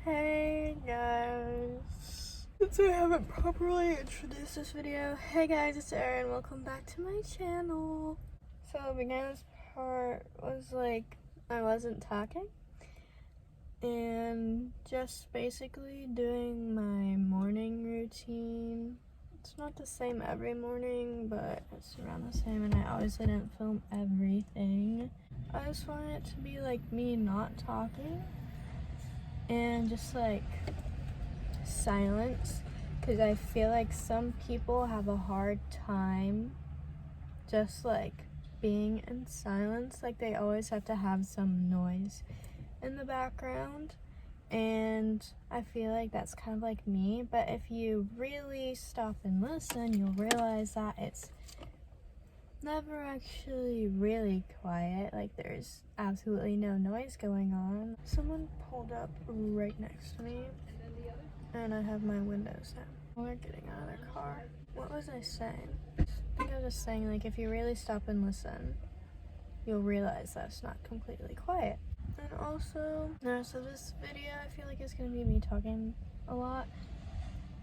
Hey guys, since I haven't properly introduced this video, hey guys, it's Erin, welcome back to my channel. So the beginner's part was like, I wasn't talking, and just basically doing my morning routine. It's not the same every morning, but it's around the same, and I obviously didn't film everything. I just wanted it to be like me not talking, and just like silence, because I feel like some people have a hard time just like being in silence. Like they always have to have some noise in the background, and I feel like that's kind of like me. But if you really stop and listen, you'll realize that it's never actually really quiet. Like there's absolutely no noise going on. Someone pulled up right next to me, and I have my windows down. We're getting out of their car. What was I saying? I think I was just saying, like, if you really stop and listen, you'll realize that it's not completely quiet. And also, the rest of this video, I feel like it's gonna be me talking a lot,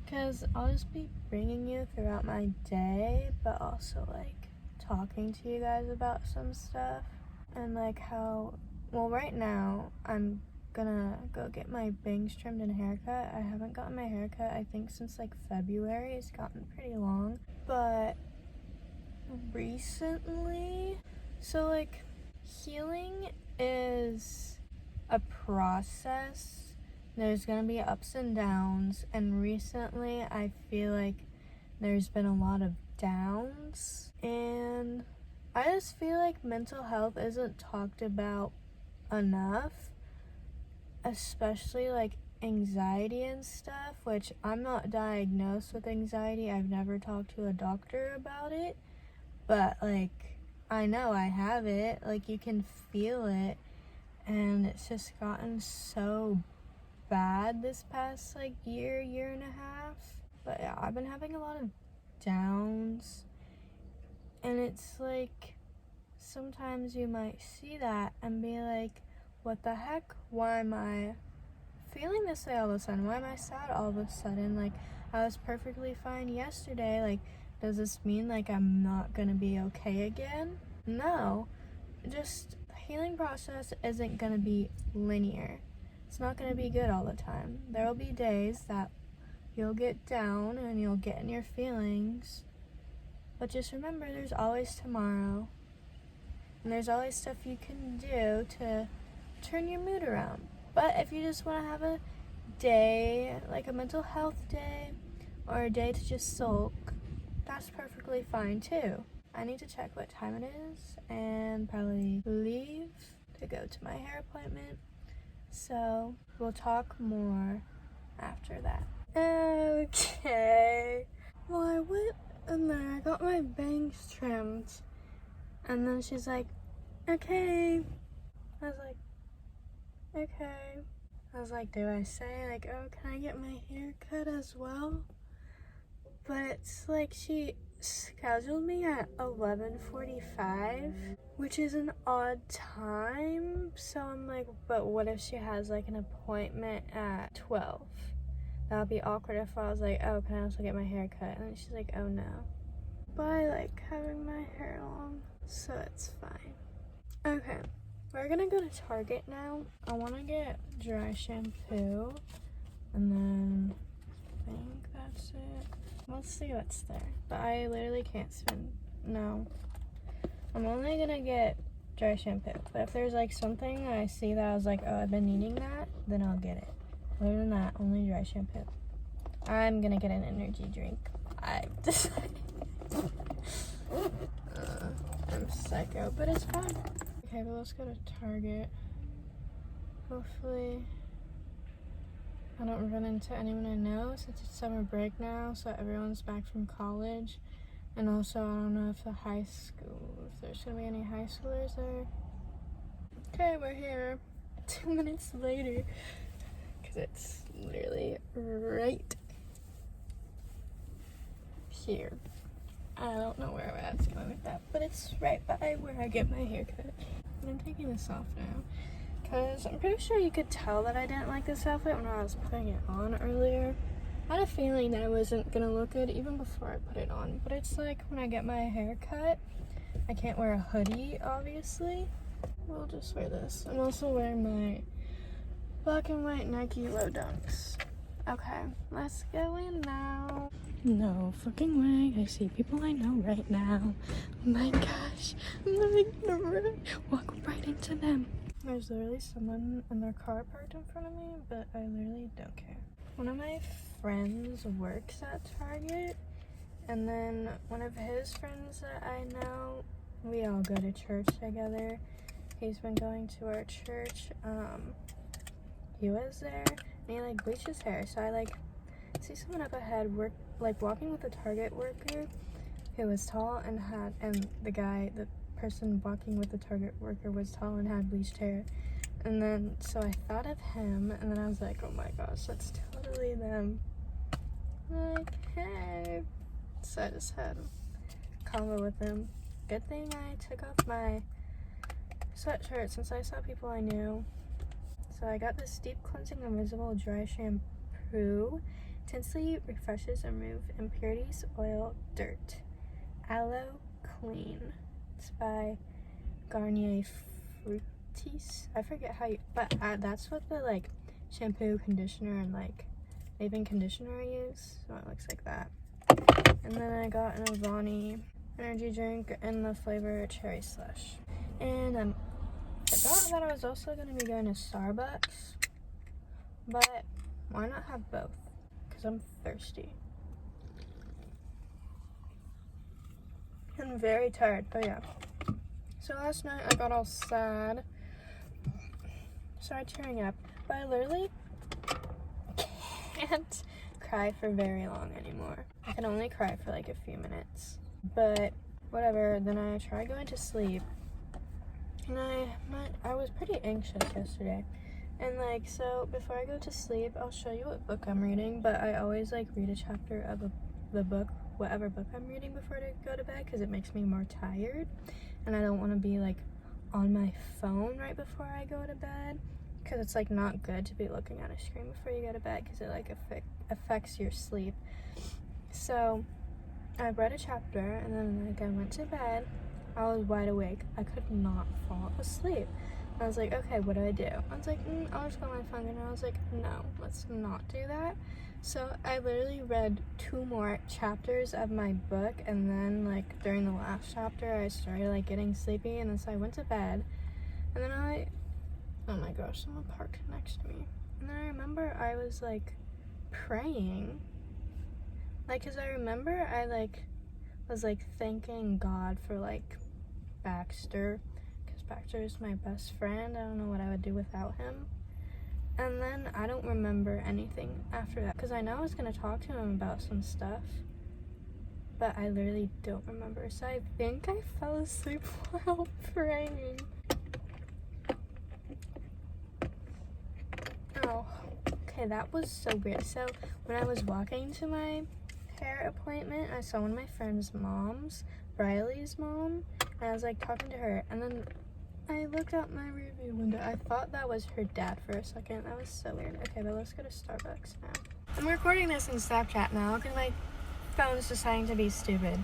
because I'll just be bringing you throughout my day, but also like talking to you guys about some stuff. And like how, well, right now I'm gonna go get my bangs trimmed and haircut. I haven't gotten my haircut, I think, since like February. It's gotten pretty long. But recently, so like healing is a process. There's gonna be ups and downs, and recently I feel like there's been a lot of downs, and I just feel like mental health isn't talked about enough, especially like anxiety and stuff, which I'm not diagnosed with anxiety. I've never talked to a doctor about it, but like I know I have it. Like you can feel it, and it's just gotten so bad this past like year and a half. But yeah, I've been having a lot of downs, and it's like sometimes you might see that and be like, what the heck? Why am I feeling this way all of a sudden? Why am I sad all of a sudden? Like, I was perfectly fine yesterday. Like, does this mean like I'm not gonna be okay again? No. Just healing process isn't gonna be linear. It's not gonna be good all the time. There will be days that you'll get down and you'll get in your feelings, but just remember there's always tomorrow, and there's always stuff you can do to turn your mood around. But if you just want to have a day, like a mental health day, or a day to just sulk, that's perfectly fine too. I need to check what time it is and probably leave to go to my hair appointment. So we'll talk more after that. Okay. Well, I went in there, I got my bangs trimmed, and then she's like, okay. I was like, okay. I was like, do I say like, oh, can I get my hair cut as well? But it's like she scheduled me at 11:45, which is an odd time. So I'm like, but what if she has like an appointment at 12? That would be awkward if I was like, oh, can I also get my hair cut? And then she's like, oh no. But I like having my hair long, so it's fine. Okay, we're gonna go to Target now. I wanna get dry shampoo, and then see what's there. But I literally can't spend, no. I'm only gonna get dry shampoo. But if there's like something I see that I was like, oh, I've been needing that, then I'll get it. Other than that, only dry shampoo. I'm gonna get an energy drink. I've decided. I'm psycho, but it's fun. Okay, but let's go to Target. Hopefully I don't run into anyone I know since it's summer break now, so everyone's back from college. And also, I don't know if if there's gonna be any high schoolers there. Okay, we're here 2 minutes later because it's literally right here. I don't know where it's going with that, but it's right by where I get my hair cut. I'm taking this off now because I'm pretty sure you could tell that I didn't like this outfit when I was putting it on earlier. I had a feeling that it wasn't gonna look good even before I put it on, but it's like when I get my hair cut, I can't wear a hoodie, obviously. We'll just wear this. I'm also wearing my black and white Nike Low Dunks. Okay, let's go in now. No fucking way, I see people I know right now. Oh my gosh, I'm literally gonna walk right into them. There's literally someone in their car parked in front of me, but I literally don't care. One of my friends works at Target, and then one of his friends that I know, we all go to church together. He's been going to our church. He was there, and he like bleached his hair, so I like see someone up ahead walking with a Target worker who was tall and the person walking with the Target worker was tall and had bleached hair. And then, so I thought of him, and then I was like, oh my gosh, that's totally them. Like, hey. So I just had a convo with him. Good thing I took off my sweatshirt since I saw people I knew. So I got this Deep Cleansing Invisible Dry Shampoo. Intensely refreshes and removes impurities, oil, dirt. Aloe Clean. It's by Garnier Fructis. I forget how you, but that's what the like shampoo, conditioner, and like leave-in conditioner I use. So it looks like that. And then I got an Avani energy drink in the flavor Cherry Slush. And I forgot that I was also going to be going to Starbucks, but why not have both? Because I'm thirsty. I'm very tired, but yeah. So last night I got all sad, started tearing up, but I literally can't cry for very long anymore. I can only cry for like a few minutes, but whatever. Then I tried going to sleep, and I was pretty anxious yesterday, and like, so before I go to sleep, I'll show you what book I'm reading, but I always like read a chapter of the book, whatever book I'm reading, before I go to bed, because it makes me more tired, and I don't want to be like on my phone right before I go to bed, because it's like not good to be looking at a screen before you go to bed, because it like affects your sleep. So I read a chapter, and then like I went to bed. I was wide awake. I could not fall asleep. I was like, okay, what do I do? I was like, I'll just go on my phone. And I was like, no, let's not do that. So I literally read 2 more chapters of my book, and then like during the last chapter I started like getting sleepy, and then so I went to bed, and then oh my gosh, someone parked next to me, and then I remember I was like praying, like, because I remember I like was like thanking God for like Baxter, because Baxter is my best friend. I don't know what I would do without him. And then I don't remember anything after that, because I know I was going to talk to him about some stuff, but I literally don't remember. So I think I fell asleep while praying. Oh, okay, that was so weird. So when I was walking to my hair appointment, I saw one of my friend's moms, Briley's mom, and I was like talking to her, and then I looked out my rearview window. I thought that was her dad for a second. That was so weird. Okay, but let's go to Starbucks now. I'm recording this in Snapchat now because my phone's deciding to be stupid.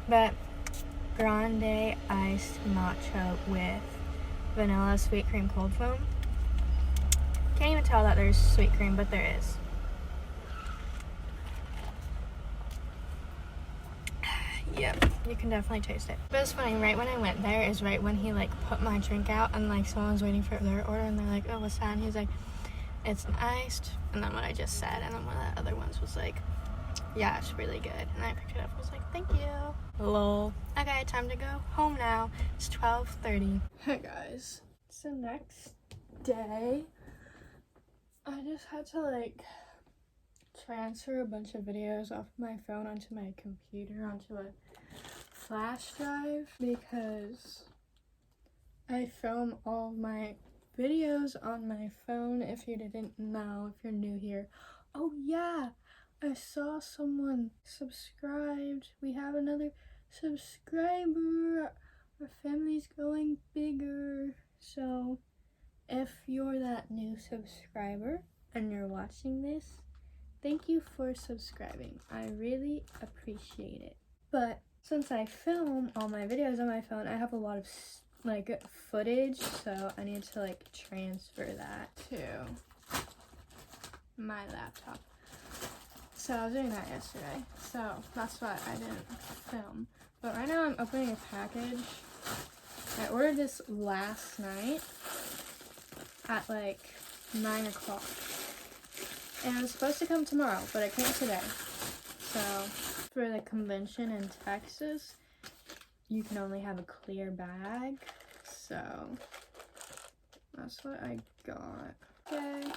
But grande iced matcha with vanilla sweet cream cold foam. Can't even tell that there's sweet cream, but there is. You can definitely taste it. But it's funny, right when I went there is right when he like put my drink out and like someone was waiting for their order and they're like, oh, what's that? And he's like, it's an iced. And then what I just said, and then one of the other ones was like, yeah, it's really good. And I picked it up. I was like, thank you. Lol. Okay, time to go home now. It's 12:30. Hey guys, it's the next day. I just had to like transfer a bunch of videos off my phone onto my computer onto a flash drive because I film all my videos on my phone. If you didn't know, if you're new here. Oh yeah, I saw someone subscribed. We have another subscriber. Our family's going bigger. So if you're that new subscriber and you're watching this, thank you for subscribing. I really appreciate it. But since I film all my videos on my phone, I have a lot of like footage, so I need to like transfer that to my laptop. So I was doing that yesterday, so that's why I didn't film. But right now I'm opening a package. I ordered this last night at like 9 o'clock. And it was supposed to come tomorrow, but it came today. So for the convention in Texas, you can only have a clear bag. So that's what I got. Okay.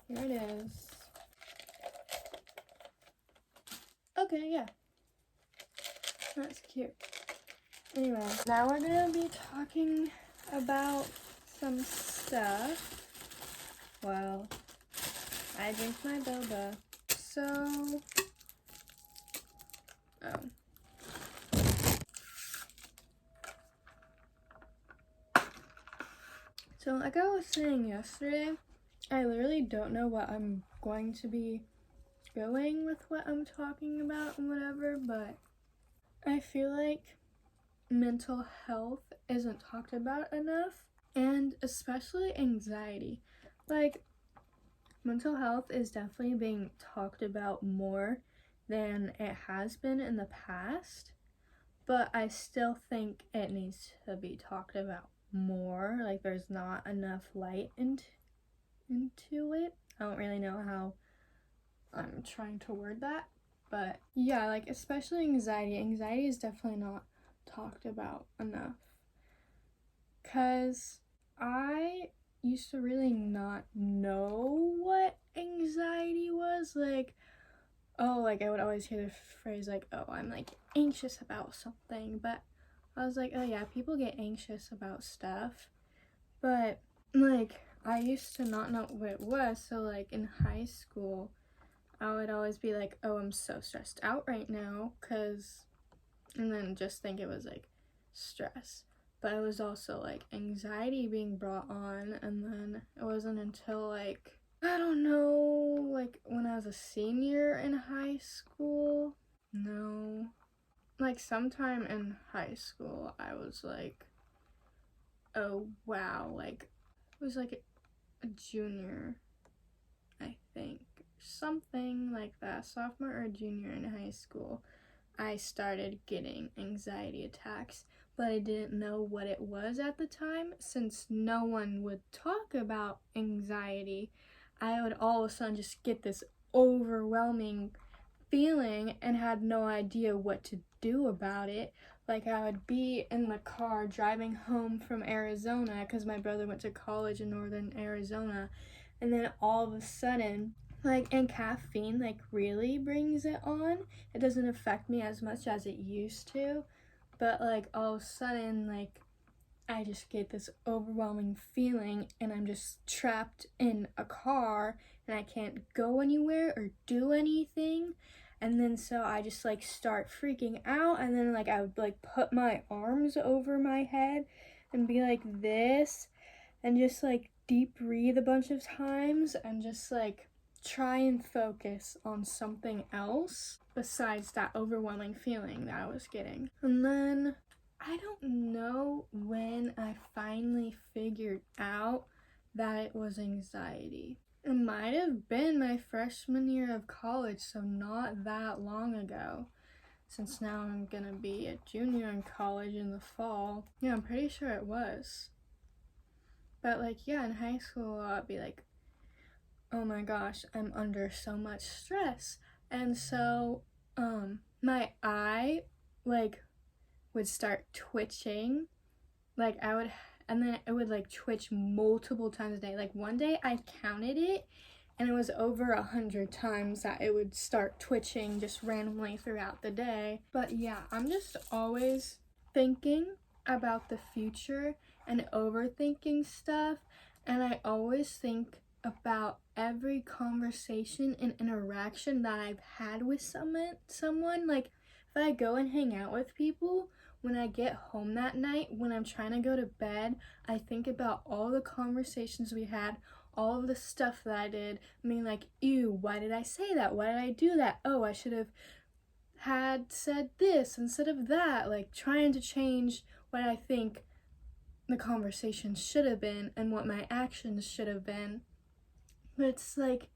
Here it is. Okay, yeah. That's cute. Anyway, now we're gonna be talking about some stuff. Well, I drink my boba. So, So like I was saying yesterday, I literally don't know what I'm going to be going with what I'm talking about and whatever, but I feel like mental health isn't talked about enough, and especially anxiety. Like, mental health is definitely being talked about more than it has been in the past, but I still think it needs to be talked about more. Like, there's not enough light into it. I don't really know how I'm trying to word that, but yeah, like especially anxiety is definitely not talked about enough, because I used to really not know what anxiety was. Like, oh, like I would always hear the phrase like, oh, I'm like anxious about something, but I was like, oh yeah, people get anxious about stuff, but like I used to not know what it was. So like in high school, I would always be like, oh, I'm so stressed out right now, and then just think it was like stress. But it was also like anxiety being brought on, and then it wasn't until like, I don't know, like when I was a senior in high school, no, like sometime in high school, I was like, oh wow, like it was like a junior, I think, something like that, sophomore or junior in high school, I started getting anxiety attacks, but I didn't know what it was at the time. Since no one would talk about anxiety, I would all of a sudden just get this overwhelming feeling and had no idea what to do about it. Like, I would be in the car driving home from Arizona because my brother went to college in northern Arizona, and then all of a sudden, like, and caffeine like really brings it on. It doesn't affect me as much as it used to, but like all of a sudden, like I just get this overwhelming feeling and I'm just trapped in a car and I can't go anywhere or do anything. And then so I just like start freaking out, and then like I would like put my arms over my head and be like this and just like deep breathe a bunch of times and just like try and focus on something else besides that overwhelming feeling that I was getting. And then I don't know when I finally figured out that it was anxiety. It might have been my freshman year of college, so not that long ago. since now I'm gonna be a junior in college in the fall. Yeah, I'm pretty sure it was. But like, yeah, in high school I'd be like, oh my gosh, I'm under so much stress. And so my eye like would start twitching. Like I would, and then it would like twitch multiple times a day. Like one day I counted it and it was over 100 times that it would start twitching just randomly throughout the day. But yeah, I'm just always thinking about the future and overthinking stuff, and I always think about every conversation and interaction that I've had with someone. Like if I go and hang out with people, when I get home that night, when I'm trying to go to bed, I think about all the conversations we had, all of the stuff that I did. I mean, like, ew, why did I say that? Why did I do that? Oh, I should have had said this instead of that. Like, trying to change what I think the conversation should have been and what my actions should have been. But it's like,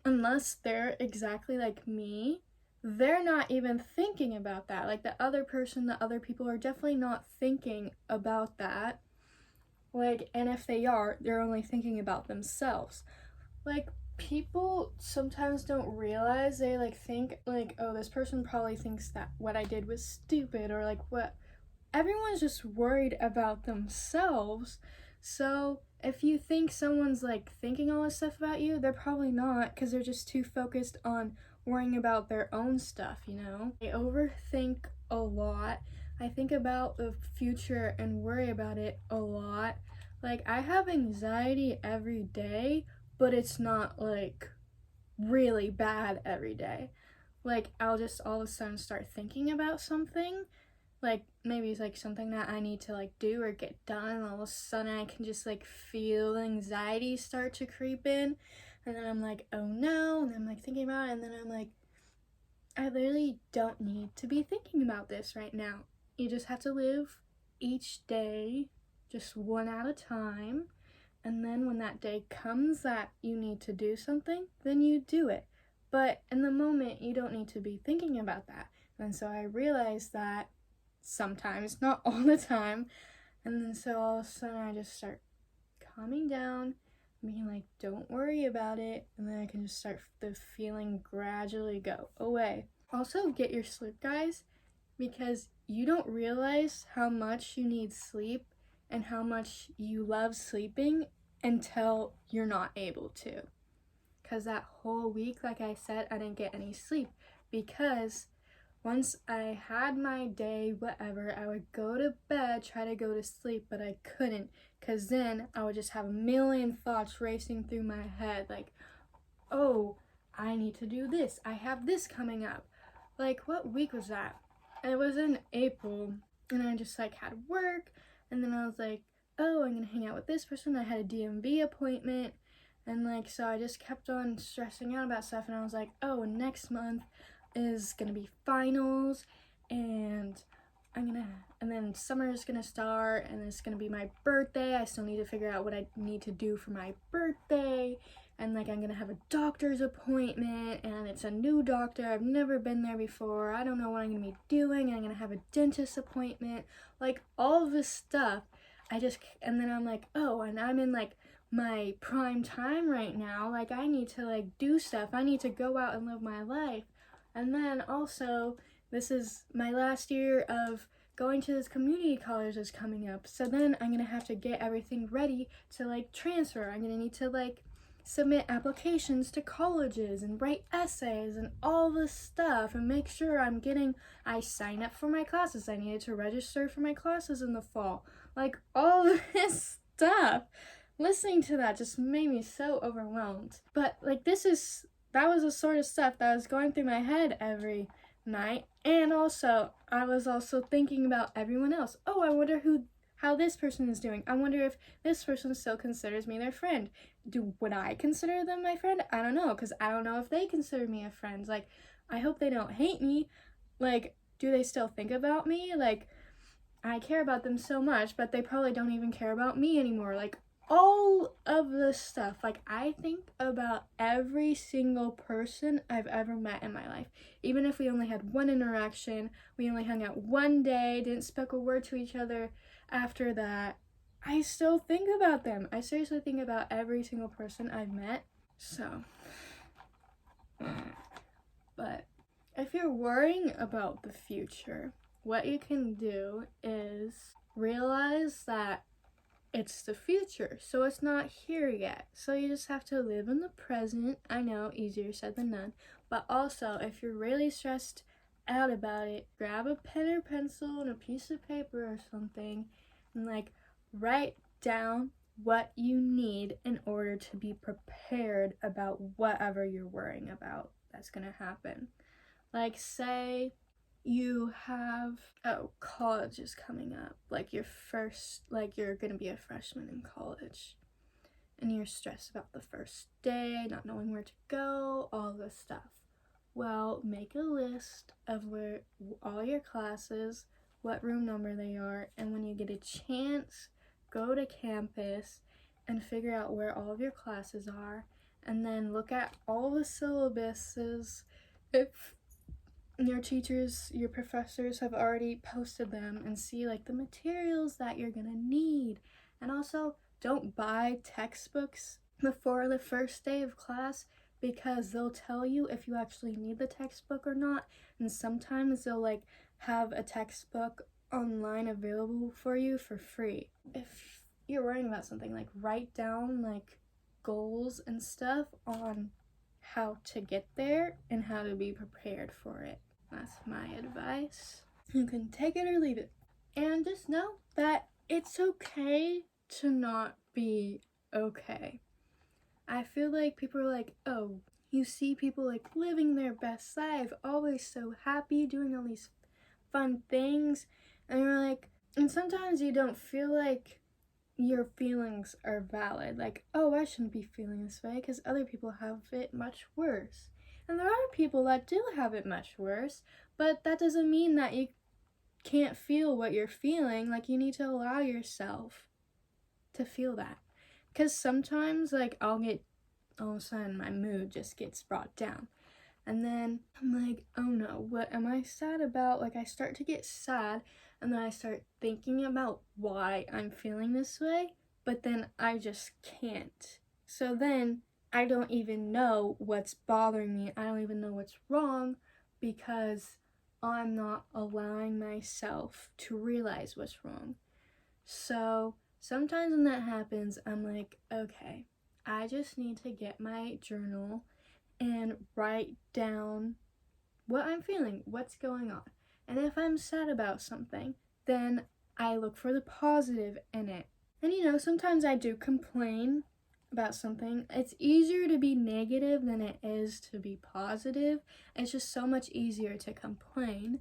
unless they're exactly like me, they're not even thinking about that. Like the other people are definitely not thinking about that. Like, and if they are, they're only thinking about themselves. Like, people sometimes don't realize, they like think like, oh, this person probably thinks that what I did was stupid, or like what, everyone's just worried about themselves. So if you think someone's like thinking all this stuff about you, they're probably not, because they're just too focused on worrying about their own stuff, you know? I overthink a lot. I think about the future and worry about it a lot. Like, I have anxiety every day, but it's not like really bad every day. Like, I'll just all of a sudden start thinking about something, like maybe it's like something that I need to like do or get done, and all of a sudden I can just like feel anxiety start to creep in, and then I'm like, oh no, and then I'm like thinking about it, and then I'm like, I literally don't need to be thinking about this right now. You just have to live each day just one at a time, and then when that day comes that you need to do something, then you do it. But in the moment, you don't need to be thinking about that. And so I realized that sometimes, not all the time, and then so all of a sudden I just start calming down, being like, don't worry about it, and then I can just start the feeling gradually go away. Also, get your sleep, guys, because you don't realize how much you need sleep and how much you love sleeping until you're not able to. Because that whole week, like I said, I didn't get any sleep, because once I had my day, whatever, I would go to bed, try to go to sleep, but I couldn't, because then I would just have a million thoughts racing through my head, like, oh, I need to do this, I have this coming up. Like, what week was that? It was in April, and I just like had work, and then I was like, oh, I'm gonna hang out with this person, I had a DMV appointment, and like, so I just kept on stressing out about stuff, and I was like, oh, next month is gonna be finals, and then summer is gonna start, and it's gonna be my birthday. I still need to figure out what I need to do for my birthday, and like I'm gonna have a doctor's appointment, and it's a new doctor, I've never been there before, I don't know what I'm gonna be doing, and I'm gonna have a dentist appointment, like all of this stuff. And then I'm like, oh, and I'm in like my prime time right now, like I need to like do stuff, I need to go out and live my life. And then also, this is my last year of going to this community college is coming up. So then I'm gonna have to get everything ready to like transfer. I'm gonna need to like submit applications to colleges and write essays and all this stuff, and make sure I sign up for my classes. I needed to register for my classes in the fall. Like all this stuff. Listening to that just made me so overwhelmed. But like that was the sort of stuff that was going through my head every night. And also, I was also thinking about everyone else. Oh, I wonder how this person is doing. I wonder if this person still considers me their friend. Would I consider them my friend? I don't know, because I don't know if they consider me a friend. Like, I hope they don't hate me. Like, do they still think about me? Like, I care about them so much, but they probably don't even care about me anymore. Like, all of the stuff. Like, I think about every single person I've ever met in my life. Even if we only had one interaction, we only hung out one day, didn't speak a word to each other after that, I still think about them. I seriously think about every single person I've met. So, but if you're worrying about the future, what you can do is realize that it's the future, so it's not here yet. So you just have to live in the present. I know, easier said than done. But also, if you're really stressed out about it, grab a pen or pencil and a piece of paper or something and like write down what you need in order to be prepared about whatever you're worrying about that's gonna happen. Like, say you have, college is coming up, like you're gonna be a freshman in college and you're stressed about the first day, not knowing where to go, all this stuff. Well, make a list of where all your classes, what room number they are, and when you get a chance, go to campus and figure out where all of your classes are, and then look at all the syllabuses. If your teachers, your professors have already posted them, and see like the materials that you're gonna need. And also, don't buy textbooks before the first day of class, because they'll tell you if you actually need the textbook or not. And sometimes they'll like have a textbook online available for you for free. If you're worrying about something, like write down like goals and stuff on how to get there and how to be prepared for it. That's my advice. You can take it or leave it. And just know that it's okay to not be okay. I feel like people are like, oh, you see people like living their best life, always so happy, doing all these fun things, and you're like, and sometimes you don't feel like your feelings are valid. Like, oh, I shouldn't be feeling this way because other people have it much worse. And there are people that do have it much worse, but that doesn't mean that you can't feel what you're feeling. Like, you need to allow yourself to feel that. Because sometimes, like, I'll get, all of a sudden, my mood just gets brought down. And then I'm like, oh no, what am I sad about? Like, I start to get sad, and then I start thinking about why I'm feeling this way, but then I just can't. So then I don't even know what's bothering me. I don't even know what's wrong because I'm not allowing myself to realize what's wrong. So sometimes when that happens, I'm like, okay, I just need to get my journal and write down what I'm feeling, what's going on. And if I'm sad about something, then I look for the positive in it. And sometimes I do complain about something. It's easier to be negative than it is to be positive. It's just so much easier to complain.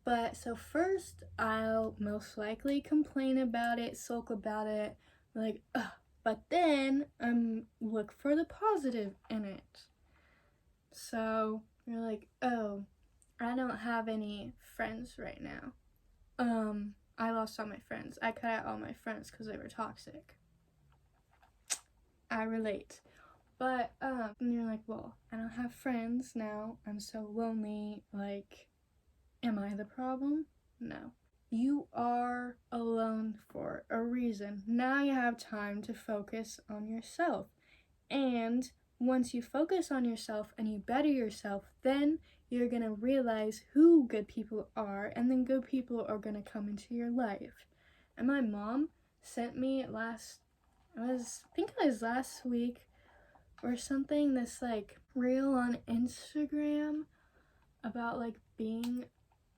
But so first, I'll most likely complain about it, sulk about it, like, ugh. But then look for the positive in it. So you're like, oh, I don't have any friends right now. I lost all my friends. I cut out all my friends because they were toxic. I relate. But, and you're like, well, I don't have friends now. I'm so lonely. Like, am I the problem? No. You are alone for a reason. Now you have time to focus on yourself. And once you focus on yourself and you better yourself, then you're going to realize who good people are, and then good people are going to come into your life. And my mom sent me last week or something, this like reel on Instagram about like being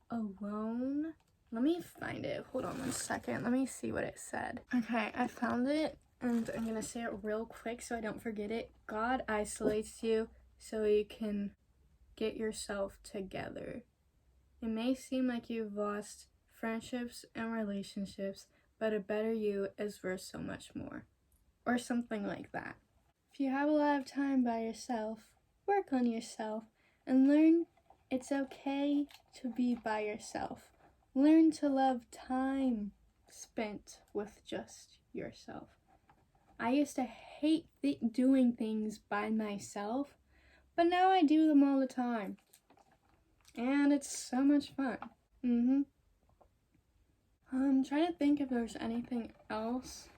alone. Let me find it. Hold on one second. Let me see what it said. Okay, I found it. And I'm going to say it real quick so I don't forget it. God isolates you so you can get yourself together. It may seem like you've lost friendships and relationships, but a better you is worth so much more. Or something like that. If you have a lot of time by yourself, work on yourself and learn it's okay to be by yourself. Learn to love time spent with just yourself. I used to hate doing things by myself, but now I do them all the time. And it's so much fun. I'm trying to think if there's anything else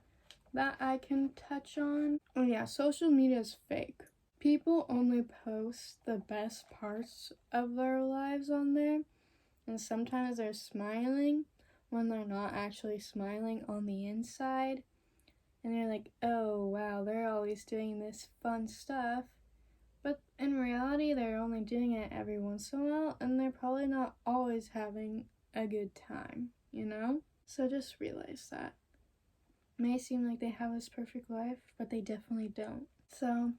that I can touch on. Oh yeah, social media is fake. People only post the best parts of their lives on there, and sometimes they're smiling when they're not actually smiling on the inside. And they're like, oh wow, they're always doing this fun stuff. But in reality, they're only doing it every once in a while, and they're probably not always having a good time, you know? So just realize that. It may seem like they have this perfect life, but they definitely don't. So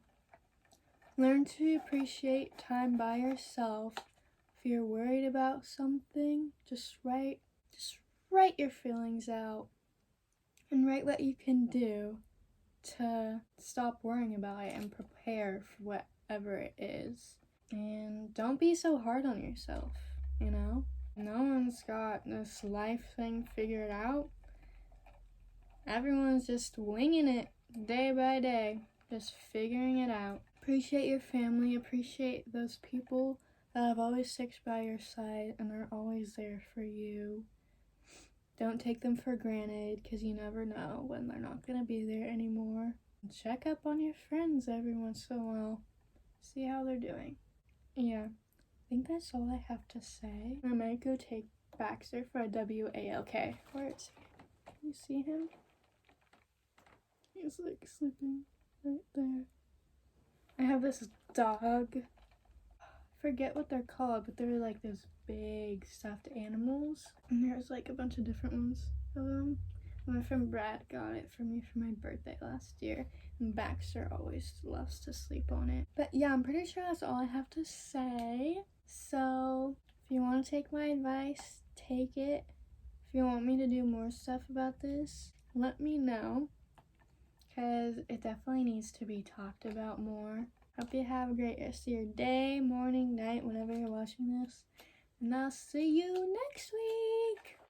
learn to appreciate time by yourself. If you're worried about something, just write your feelings out and write what you can do to stop worrying about it and prepare for whatever it is. And don't be so hard on yourself, you know? No one's got this life thing figured out. Everyone's just winging it day by day, just figuring it out. Appreciate your family, appreciate those people that have always stuck by your side and are always there for you. Don't take them for granted, because you never know when they're not going to be there anymore. Check up on your friends every once in a while. See how they're doing. Yeah, I think that's all I have to say. I might go take Baxter for a WALK. Where is he? Can you see him? He's like sleeping right there. I have this dog. I forget what they're called, but they're like those big stuffed animals. And there's like a bunch of different ones of them. My friend Brad got it for me for my birthday last year. And Baxter always loves to sleep on it. But yeah, I'm pretty sure that's all I have to say. So if you want to take my advice, take it. If you want me to do more stuff about this, let me know, because it definitely needs to be talked about more. Hope you have a great rest of your day, morning, night, whenever you're watching this. And I'll see you next week.